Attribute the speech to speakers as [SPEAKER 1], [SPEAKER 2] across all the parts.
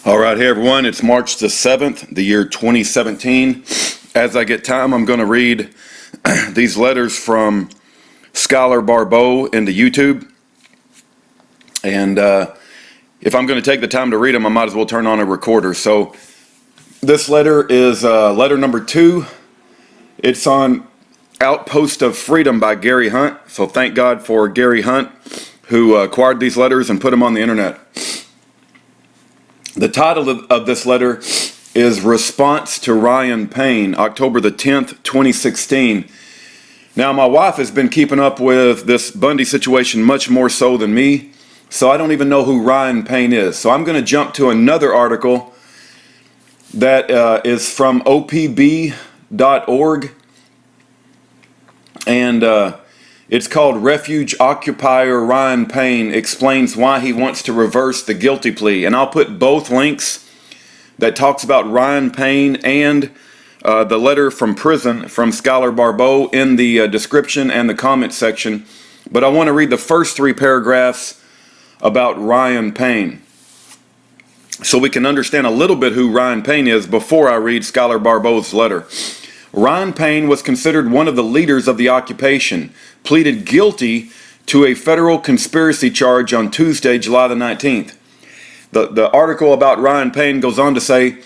[SPEAKER 1] All right, hey everyone, it's March the 7th, the year 2017. As I get time, I'm going to read these letters from Schuyler Barbeau into YouTube. And if I'm going to take the time to read them, I might as well turn on a recorder. So this letter is letter number 2. It's on Outpost of Freedom by Gary Hunt. So thank God for Gary Hunt, who acquired these letters and put them on the internet. The title of this letter is Response to Ryan Payne, October the 10th, 2016. Now, my wife has been keeping up with this Bundy situation much more so than me, so I don't even know who Ryan Payne is. So I'm going to jump to another article that is from opb.org, and it's called Refuge Occupier Ryan Payne Explains Why He Wants to Reverse the Guilty Plea. And I'll put both links that talks about Ryan Payne and the letter from prison from Schuyler Barbeau in the description and the comment section. But I want to read the first 3 paragraphs about Ryan Payne, so we can understand a little bit who Ryan Payne is before I read Schuyler Barbeau's letter. Ryan Payne was considered one of the leaders of the occupation, pleaded guilty to a federal conspiracy charge on Tuesday, July the 19th. The article about Ryan Payne goes on to say,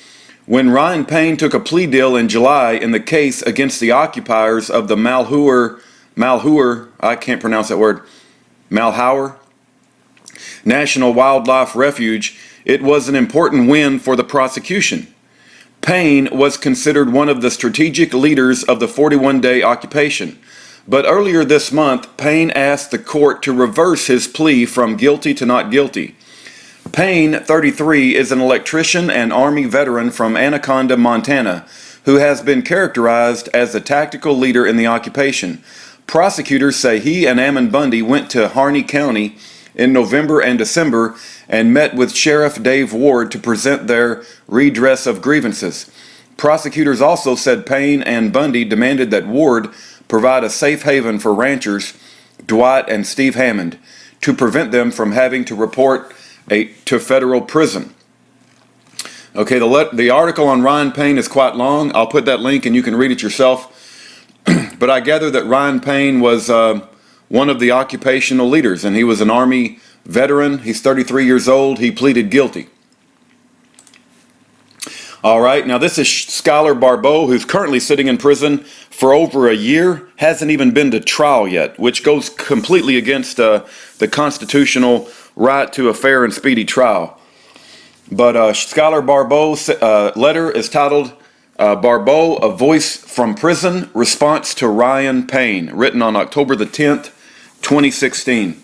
[SPEAKER 1] when Ryan Payne took a plea deal in July in the case against the occupiers of the Malheur, I can't pronounce that word, Malheur National Wildlife Refuge, it was an important win for the prosecution. Payne was considered one of the strategic leaders of the 41-day occupation. But earlier this month, Payne asked the court to reverse his plea from guilty to not guilty. Payne, 33, is an electrician and Army veteran from Anaconda, Montana, who has been characterized as a tactical leader in the occupation. Prosecutors say he and Ammon Bundy went to Harney County in November and December and met with Sheriff Dave Ward to present their redress of grievances. Prosecutors also said Payne and Bundy demanded that Ward provide a safe haven for ranchers Dwight and Steve Hammond to prevent them from having to report to federal prison. Okay, the article on Ryan Payne is quite long. I'll put that link and you can read it yourself. But I gather that Ryan Payne was one of the occupational leaders, and he was an Army veteran. He's 33 years old. He pleaded guilty. All right, now this is Schuyler Barbeau, who's currently sitting in prison for over a year, hasn't even been to trial yet, which goes completely against the constitutional right to a fair and speedy trial. But Schuyler Barbeau's letter is titled Barbeau, A Voice from Prison, Response to Ryan Payne, written on October the 10th, 2016.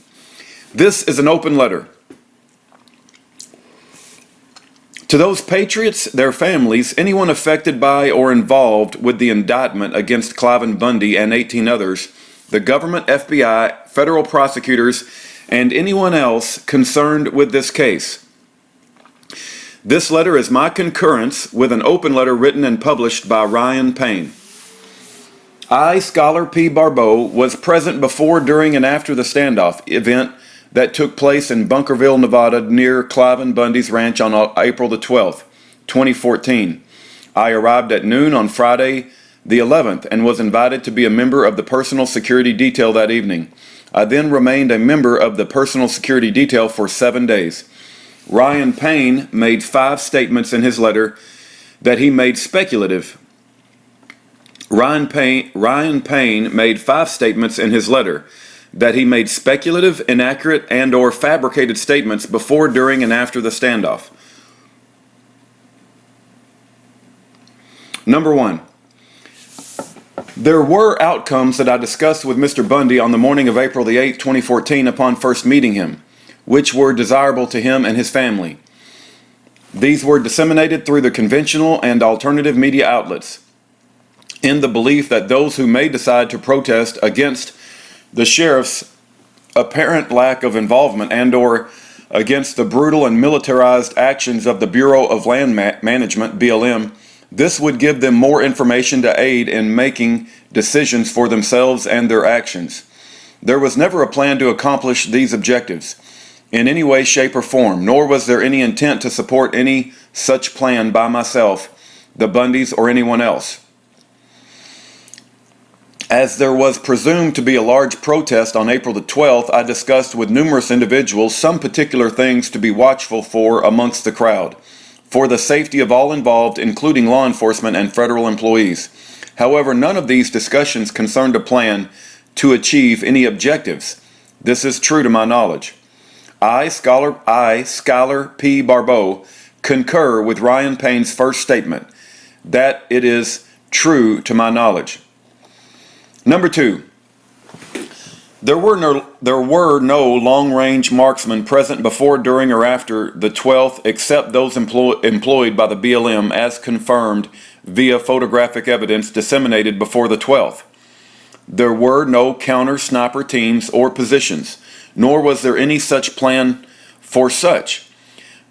[SPEAKER 1] This is an open letter. To those patriots, their families, anyone affected by or involved with the indictment against Cliven Bundy and 18 others, the government, FBI, federal prosecutors, and anyone else concerned with this case. This letter is my concurrence with an open letter written and published by Ryan Payne. I, Schuyler P. Barbeau, was present before, during, and after the standoff event that took place in Bunkerville, Nevada, near Cliven Bundy's ranch on April the 12th, 2014. I arrived at noon on Friday the 11th and was invited to be a member of the personal security detail that evening. I then remained a member of the personal security detail for 7 days. Ryan Payne made 5 statements in his letter that he made speculative. Ryan Payne made 5 statements in his letter that he made speculative, inaccurate, and or fabricated statements before, during, and after the standoff. Number 1. There were outcomes that I discussed with Mr. Bundy on the morning of April the 8th, 2014 upon first meeting him, which were desirable to him and his family. These were disseminated through the conventional and alternative media outlets in the belief that those who may decide to protest against the sheriff's apparent lack of involvement and or against the brutal and militarized actions of the Bureau of Land Management, BLM, this would give them more information to aid in making decisions for themselves and their actions. There was never a plan to accomplish these objectives. in any way, shape, or form, nor was there any intent to support any such plan by myself, the Bundys, or anyone else. As there was presumed to be a large protest on April the 12th, I discussed with numerous individuals some particular things to be watchful for amongst the crowd, for the safety of all involved, including law enforcement and federal employees. However, none of these discussions concerned a plan to achieve any objectives. This is true to my knowledge. I, Schuyler P. Barbeau, concur with Ryan Payne's first statement, that it is true to my knowledge. Number 2. There were no long-range marksmen present before, during, or after the 12th, except those employed by the BLM, as confirmed via photographic evidence disseminated before the 12th. There were no counter-sniper teams or positions, nor was there any such plan for such.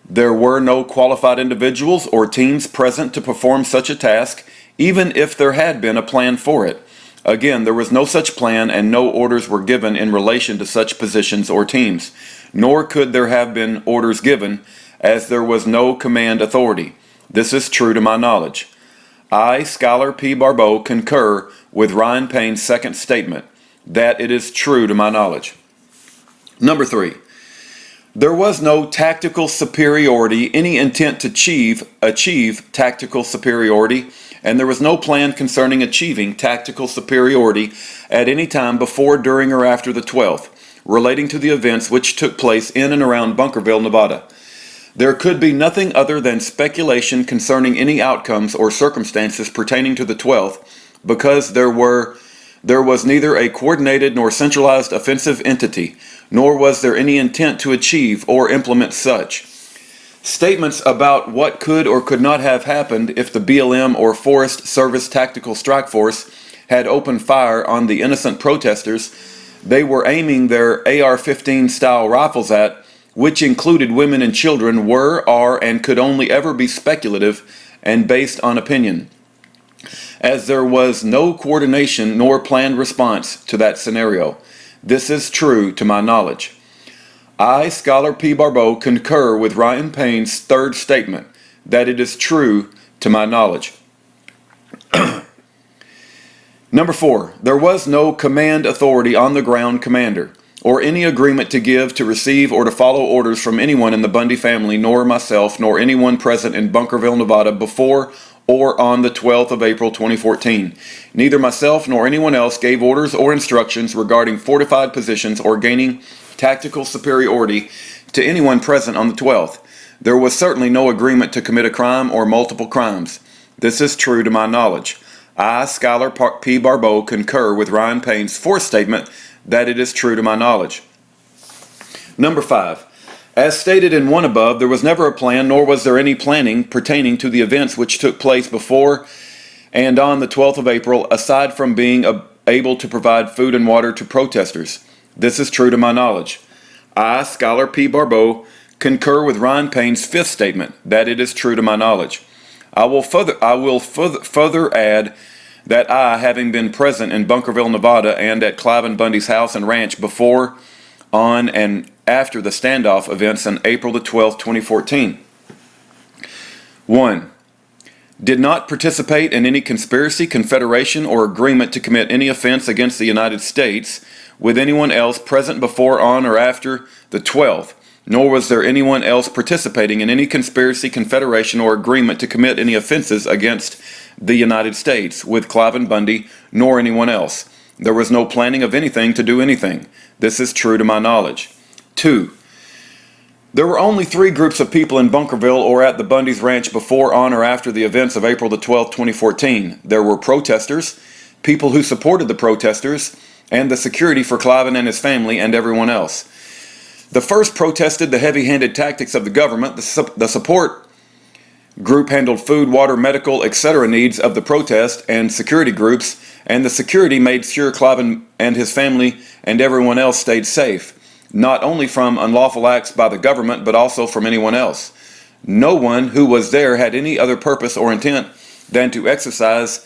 [SPEAKER 1] There were no qualified individuals or teams present to perform such a task, even if there had been a plan for it. Again, there was no such plan, and no orders were given in relation to such positions or teams, nor could there have been orders given, as there was no command authority. This is true to my knowledge. I, Schuyler P. Barbeau, concur with Ryan Payne's second statement, that it is true to my knowledge. Number 3. There was no tactical superiority, any intent to achieve tactical superiority, and there was no plan concerning achieving tactical superiority at any time before, during, or after the 12th, relating to the events which took place in and around Bunkerville, Nevada. There could be nothing other than speculation concerning any outcomes or circumstances pertaining to the 12th, because there was neither a coordinated nor centralized offensive entity, nor was there any intent to achieve or implement such. Statements about what could or could not have happened if the BLM or Forest Service Tactical Strike Force had opened fire on the innocent protesters they were aiming their AR-15 style rifles at, which included women and children, were, are, and could only ever be speculative and based on opinion, as there was no coordination nor planned response to that scenario. This is true to my knowledge. I, Schuyler P. Barbeau, concur with Ryan Payne's third statement, that it is true to my knowledge. Number 4. There was no command authority on the ground commander, or any agreement to give, to receive, or to follow orders from anyone in the Bundy family, nor myself, nor anyone present in Bunkerville, Nevada, before or on the 12th of April 2014. Neither myself nor anyone else gave orders or instructions regarding fortified positions or gaining tactical superiority to anyone present on the 12th. There was certainly no agreement to commit a crime or multiple crimes. This is true to my knowledge. I, Schuyler P. Barbeau, concur with Ryan Payne's fourth statement, that it is true to my knowledge. Number 5. As stated in one above, there was never a plan, nor was there any planning pertaining to the events which took place before and on the 12th of April, aside from being able to provide food and water to protesters. This is true to my knowledge. I, Schuyler P. Barbeau, concur with Ryan Payne's fifth statement, that it is true to my knowledge. I will further add that I, having been present in Bunkerville, Nevada, and at Cliven Bundy's house and ranch before, on, and after the standoff events on April the 12th, 2014. 1. Did not participate in any conspiracy, confederation, or agreement to commit any offense against the United States with anyone else present before, on, or after the 12th, nor was there anyone else participating in any conspiracy, confederation, or agreement to commit any offenses against the United States with Cliven Bundy, nor anyone else. There was no planning of anything to do anything. This is true to my knowledge. 2. There were only 3 groups of people in Bunkerville or at the Bundy's ranch before, on, or after the events of April the 12th, 2014. There were protesters, people who supported the protesters, and the security for Cliven and his family, and everyone else. The first protested the heavy-handed tactics of the government. The support group handled food, water, medical, etc. needs of the protest and security groups, and the security made sure Cliven and his family and everyone else stayed safe, not only from unlawful acts by the government, but also from anyone else. No one who was there had any other purpose or intent than to exercise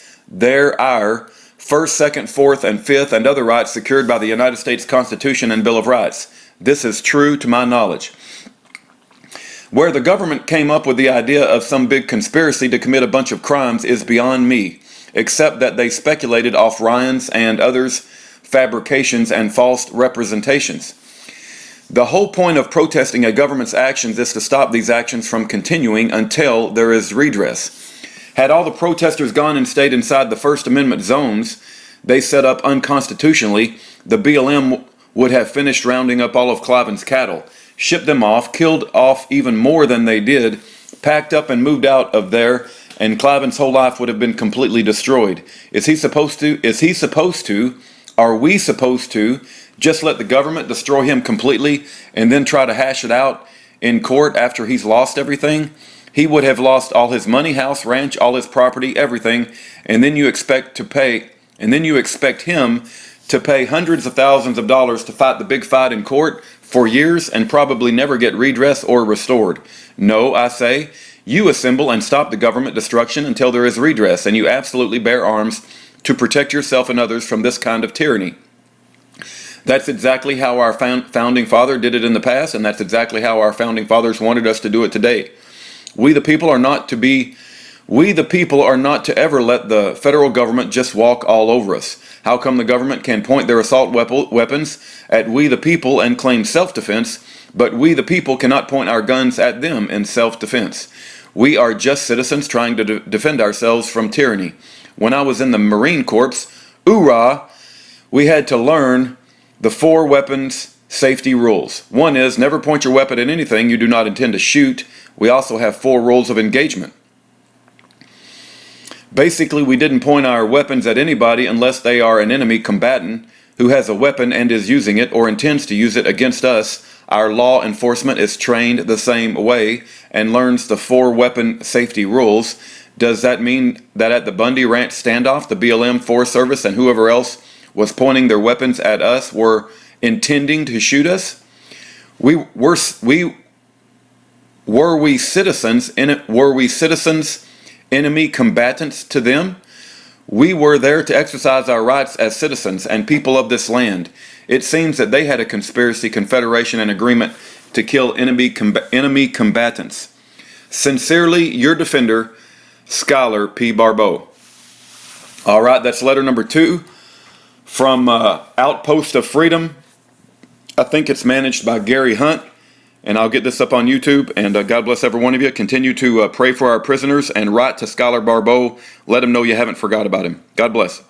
[SPEAKER 1] our First, Second, Fourth, and Fifth, and other rights secured by the United States Constitution and Bill of Rights. This is true to my knowledge. Where the government came up with the idea of some big conspiracy to commit a bunch of crimes is beyond me, except that they speculated off Ryan's and others' fabrications and false representations. The whole point of protesting a government's actions is to stop these actions from continuing until there is redress. Had all the protesters gone and stayed inside the First Amendment zones they set up unconstitutionally, the BLM would have finished rounding up all of Cliven's cattle, shipped them off, killed off even more than they did, packed up and moved out of there, and Cliven's whole life would have been completely destroyed. Is he supposed to, are we supposed to, just let the government destroy him completely and then try to hash it out in court after he's lost everything? He would have lost all his money, house, ranch, all his property, everything, and then you expect him to pay hundreds of thousands of dollars to fight the big fight in court for years and probably never get redress or restored. No, I say, you assemble and stop the government destruction until there is redress, and you absolutely bear arms to protect yourself and others from this kind of tyranny. That's exactly how our founding father did it in the past, and that's exactly how our founding fathers wanted us to do it today. We the people are not to ever let the federal government just walk all over us. How come the government can point their assault weapons at we the people and claim self-defense, but we the people cannot point our guns at them in self-defense? We are just citizens trying to defend ourselves from tyranny. When I was in the Marine Corps, we had to learn the 4 weapons safety rules. One is never point your weapon at anything you do not intend to shoot. We also have 4 rules of engagement. Basically, we didn't point our weapons at anybody unless they are an enemy combatant who has a weapon and is using it or intends to use it against us. Our law enforcement is trained the same way and learns the 4 weapon safety rules. Does that mean that at the Bundy Ranch standoff, the BLM, Forest Service, and whoever else was pointing their weapons at us were intending to shoot us? Were we citizens enemy combatants to them? We were there to exercise our rights as citizens and people of this land. It seems that they had a conspiracy, confederation, and agreement to kill enemy combatants. Sincerely, your defender, Schuyler P. Barbeau. All right, that's letter number 2 from Outpost of Freedom. I think it's managed by Gary Hunt. And I'll get this up on YouTube, and God bless every one of you. Continue to pray for our prisoners and write to Schuyler Barbeau. Let him know you haven't forgot about him. God bless.